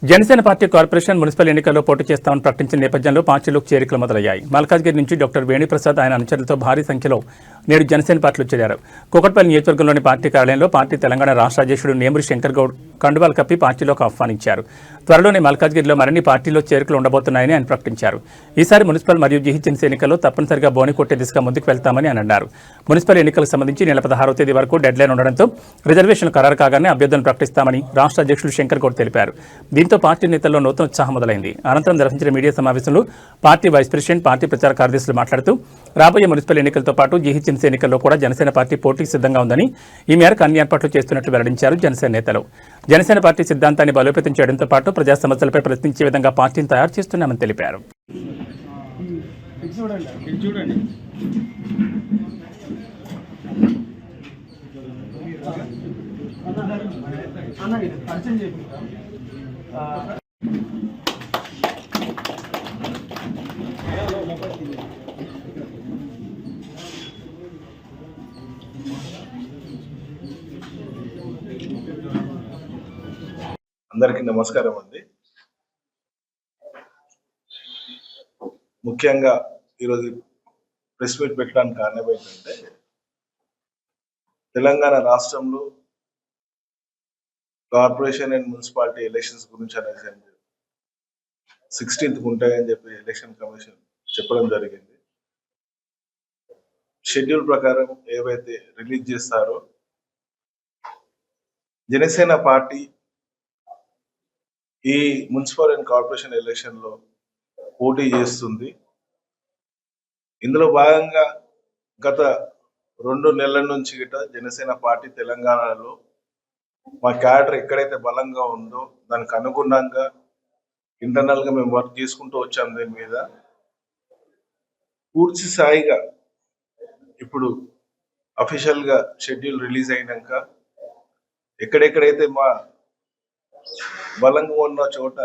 Janasena party corporation municipal ఎన్నికల్లో పోటీ చేస్తామని ప్రకటించిన నేపథ్యంలో పార్టీలోకి చేరికలు మొదలయ్యాయి. మల్కాజ్గిరి నుంచి డాక్టర్ వేణుప్రసాద్ ఆయన అనుచరులతో భారీ సంఖ్యలో నేడు జనసేన పార్టీలో చేరారు. కూకట్పల్లి నియోజకవర్గంలోని పార్టీ కార్యాలయంలో పార్టీ తెలంగాణ రాష్ట్ర అధ్యక్షుడు నేమూరి శంకర్ గౌడ్ కండువాలు కప్పి పార్టీలోకి ఆహ్వానించారు. త్వరలోనే మల్కాజ్గిరిలో మరిన్ని పార్టీలో చేరికలు ఉండబోతున్నాయని ఆయన ప్రకటించారు. ఈసారి మున్సిపల్ మరియు జీహెచ్ఎంసీ ఎన్నికల్లో తప్పనిసరిగా బోని కొట్టే దిశగా ముందుకు వెళ్తామని ఆయన అన్నారు. మున్సిపల్ ఎన్నికలకు సంబంధించి నెల 16వ తేదీ వరకు డెడ్లైన్ ఉండడంతో రిజర్వేషన్లు ఖరారు కాగానే అభ్యర్థులను ప్రకటిస్తామని రాష్ట్ర అధ్యక్షుడు శంకర్ గౌడ్ తెలిపారు. దీంతో పార్టీ నేతల్లో నూతన ఉత్సాహం మొదలైంది. అనంతరం నిర్వహించిన మీడియా సమావేశంలో పార్టీ వైస్ ప్రెసిడెంట్, పార్టీ ప్రచార కార్యదర్శులు మాట్లాడుతూ రాబోయే మున్సిపల్ ఎన్నికలతో పాటు జీహెచ్ఎంసీ ఎన్నికల్లో కూడా జనసేన పార్టీ పోటీకి సిద్ధంగా ఉందని, ఈ మేరకు అన్ని ఏర్పాట్లు చేస్తున్నట్లు వెల్లడించారు జనసేన నేతలు. జనసేన పార్టీ సిద్ధాంతాన్ని బలోపేతం చేయడంతో పాటు ప్రజా సమస్యలపై ప్రశ్నించే విధంగా పార్టీని తయారు చేస్తున్నామని తెలిపారు. అందరికీ నమస్కారం అండి. ముఖ్యంగా ఈరోజు ప్రెస్ మీట్ పెట్టడానికి కారణం ఏంటంటే, తెలంగాణ రాష్ట్రంలో కార్పొరేషన్ అండ్ మున్సిపాలిటీ ఎలక్షన్స్ గురించి అనేసి 16th ఉంటాయని చెప్పి ఎలక్షన్ కమిషన్ చెప్పడం జరిగింది. షెడ్యూల్ ప్రకారం ఏవైతే రిలీజ్ చేస్తారో జనసేన పార్టీ ఈ మున్సిపల్ అండ్ కార్పొరేషన్ ఎలక్షన్ లో పోటీ చేస్తుంది. ఇందులో భాగంగా గత 2 నెలల నుంచి జనసేన పార్టీ తెలంగాణలో మా క్యాడర్ ఎక్కడైతే బలంగా ఉందో దానికి అనుగుణంగా ఇంటర్నల్ గా మేము వర్క్ చేసుకుంటూ వచ్చాం. దీని మీద పూర్తి స్థాయిగా ఇప్పుడు అఫీషియల్ గా షెడ్యూల్ రిలీజ్ అయినాక ఎక్కడెక్కడైతే మా బలంగా ఉన్న చోట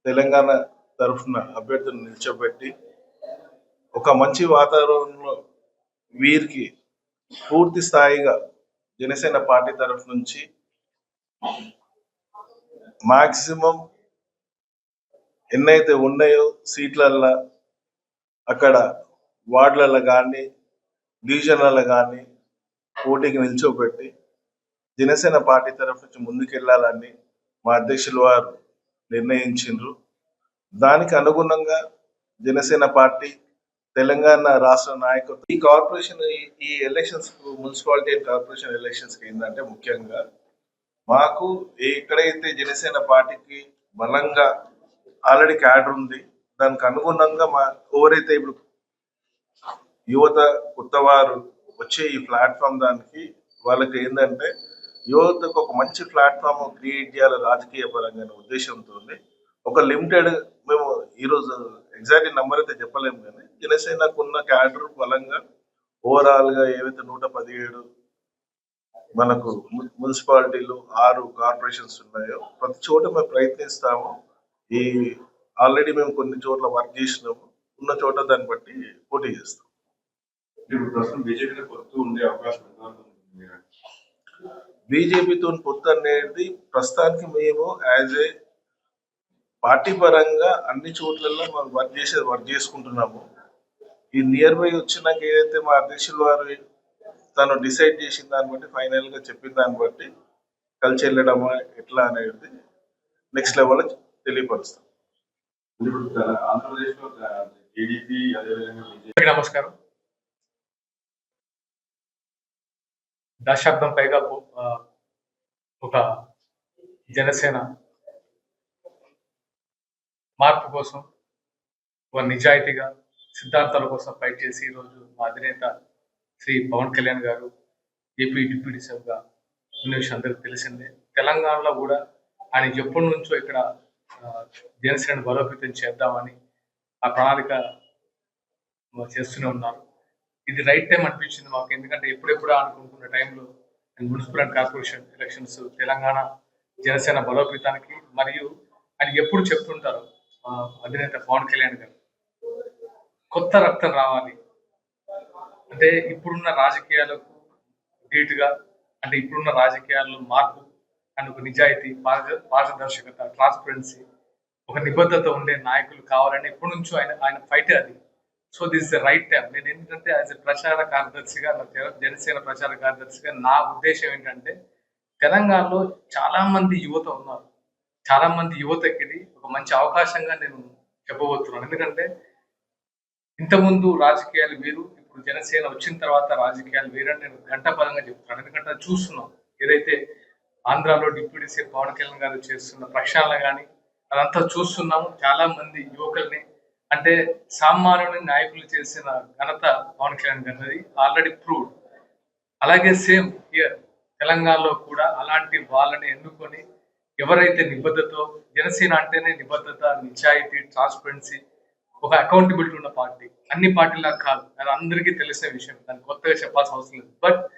తెలంగాణ తరఫున అభ్యర్థులను నిల్చోబెట్టి ఒక మంచి వాతావరణంలో వీరికి పూర్తి స్థాయిగా జనసేన పార్టీ తరఫు నుంచి మాక్సిమం ఎన్నైతే ఉన్నాయో సీట్లల్లో అక్కడ వార్డులలో కానీ డివిజన్లలో కానీ పోటీకి నిల్చోబెట్టి జనసేన పార్టీ తరఫు నుంచి ముందుకెళ్లాలని మా అధ్యక్షులు వారు నిర్ణయించారు. దానికి అనుగుణంగా జనసేన పార్టీ తెలంగాణ రాష్ట్ర నాయకత్వం ఈ కార్పొరేషన్ ఈ elections municipality and corporation elections ఏంటంటే, ముఖ్యంగా మాకు ఎక్కడైతే జనసేన పార్టీకి బలంగా ఆల్రెడీ క్యాడర్ ఉంది, దానికి అనుగుణంగా మా ఎవరైతే ఇప్పుడు యువత కొత్త వారు వచ్చే ఈ ప్లాట్ఫామ్ దానికి వాళ్ళకి ఏంటంటే యువతకు ఒక మంచి ప్లాట్ఫామ్ క్రియేట్ చేయాలి రాజకీయ పరంగా ఉద్దేశంతో ఒక లిమిటెడ్, మేము ఈరోజు ఎగ్జాక్ట్ నెంబర్ అయితే చెప్పలేము, కానీ జనసేనకు ఉన్న క్యాడర్ బలంగా ఓవరాల్ గా ఏవైతే 117 మనకు మున్సిపాలిటీలు 6 కార్పొరేషన్స్ ఉన్నాయో ప్రతి చోట మేము ప్రయత్నిస్తాము. ఈ ఆల్రెడీ మేము కొన్ని చోట్ల వర్క్ చేసినాము, ఉన్న చోట దాన్ని బట్టి పోటీ చేస్తాం. బీజేపీతో పొత్తు అనేది ప్రస్తుతానికి మేము యాజ్ ఏ పార్టీ పరంగా అన్ని చోట్లలో మనం వర్క్ చేసుకుంటున్నాము. ఈ నియర్ బై వచ్చినాక ఏదైతే మా అధ్యక్షులు వారు తను డిసైడ్ చేసిన దాన్ని బట్టి, ఫైనల్ గా చెప్పిన దాన్ని బట్టి కలిసి వెళ్ళడమా ఎట్లా అనేది నెక్స్ట్ లెవెల్ తెలియపరుస్తాం. నమస్కారం. దశాబ్దం పైగా ఒక జనసేన మార్పు కోసం, ఒక నిజాయితీగా సిద్ధాంతాల కోసం ఫైట్ చేసి ఈరోజు మా అధినేత శ్రీ పవన్ కళ్యాణ్ గారు ఏపీ డిప్యూటీ సీఎంగా ఉన్న విషయం అందరికి తెలిసిందే. తెలంగాణలో కూడా ఆయన ఎప్పటి నుంచో ఇక్కడ జనసేన బలోపేతం చేద్దామని ఆ ప్రణాళిక చేస్తూనే ఉన్నారు. ఇది రైట్ టైం అనిపించింది మాకు, ఎందుకంటే ఎప్పుడెప్పుడు అనుకుంటున్న టైంలో municipal and corporation elections Telangana Janasena బలోపేతానికి, మరియు ఆయన ఎప్పుడు చెప్తుంటారు అధినేత పవన్ కళ్యాణ్ గారు, కొత్త రక్తం రావాలి అంటే ఇప్పుడున్న రాజకీయాలకు ధీటుగా, అంటే ఇప్పుడున్న రాజకీయాల్లో మార్పు అండ్ ఒక నిజాయితీ, పారదర్శకత, ట్రాన్స్పరెన్సీ, ఒక నిబద్ధత ఉండే నాయకులు కావాలని ఎప్పటి నుంచో ఆయన ఫైట్ అది. So this the right time. నేను ఏంటంటే యాజ్ ఎ ప్రచార కార్యదర్శిగా, జనసేన ప్రచార కార్యదర్శిగా నా ఉద్దేశం ఏంటంటే, తెలంగాణలో చాలా మంది యువత ఉన్నారు. చాలా మంది యువతకి ఇది ఒక మంచి అవకాశంగా నేను చెప్పబోతున్నాను. ఎందుకంటే ఇంతకుముందు రాజకీయాలు వేరు, ఇప్పుడు జనసేన వచ్చిన తర్వాత రాజకీయాలు వేరని నేను ఘంటాపరంగా చెప్తున్నాను. ఎందుకంటే అది చూస్తున్నాం. ఏదైతే ఆంధ్రాలో డిప్యూటీ సీఎం పవన్ కళ్యాణ్ గారు చేస్తున్న ప్రక్షాళన కానీ అదంతా చూస్తున్నాము. చాలా మంది యువకుల్ని, అంటే సామాన్యుని నాయకులు చేసిన ఘనత పవన్ కళ్యాణ్ గారిది ఆల్రెడీ ప్రూవ్డ్. అలాగే సేమ్ హియర్ తెలంగాణలో కూడా అలాంటి వాళ్ళని ఎన్నుకొని ఎవరైతే నిబద్ధతో, జనసేన అంటేనే నిబద్ధత, నిజాయితీ, ట్రాన్స్పరెన్సీ, ఒక అకౌంటబిలిటీ ఉన్న పార్టీ. అన్ని పార్టీలా కాదు, అది అందరికీ తెలిసిన విషయం, దాన్ని కొత్తగా చెప్పాల్సిన అవసరం లేదు. బట్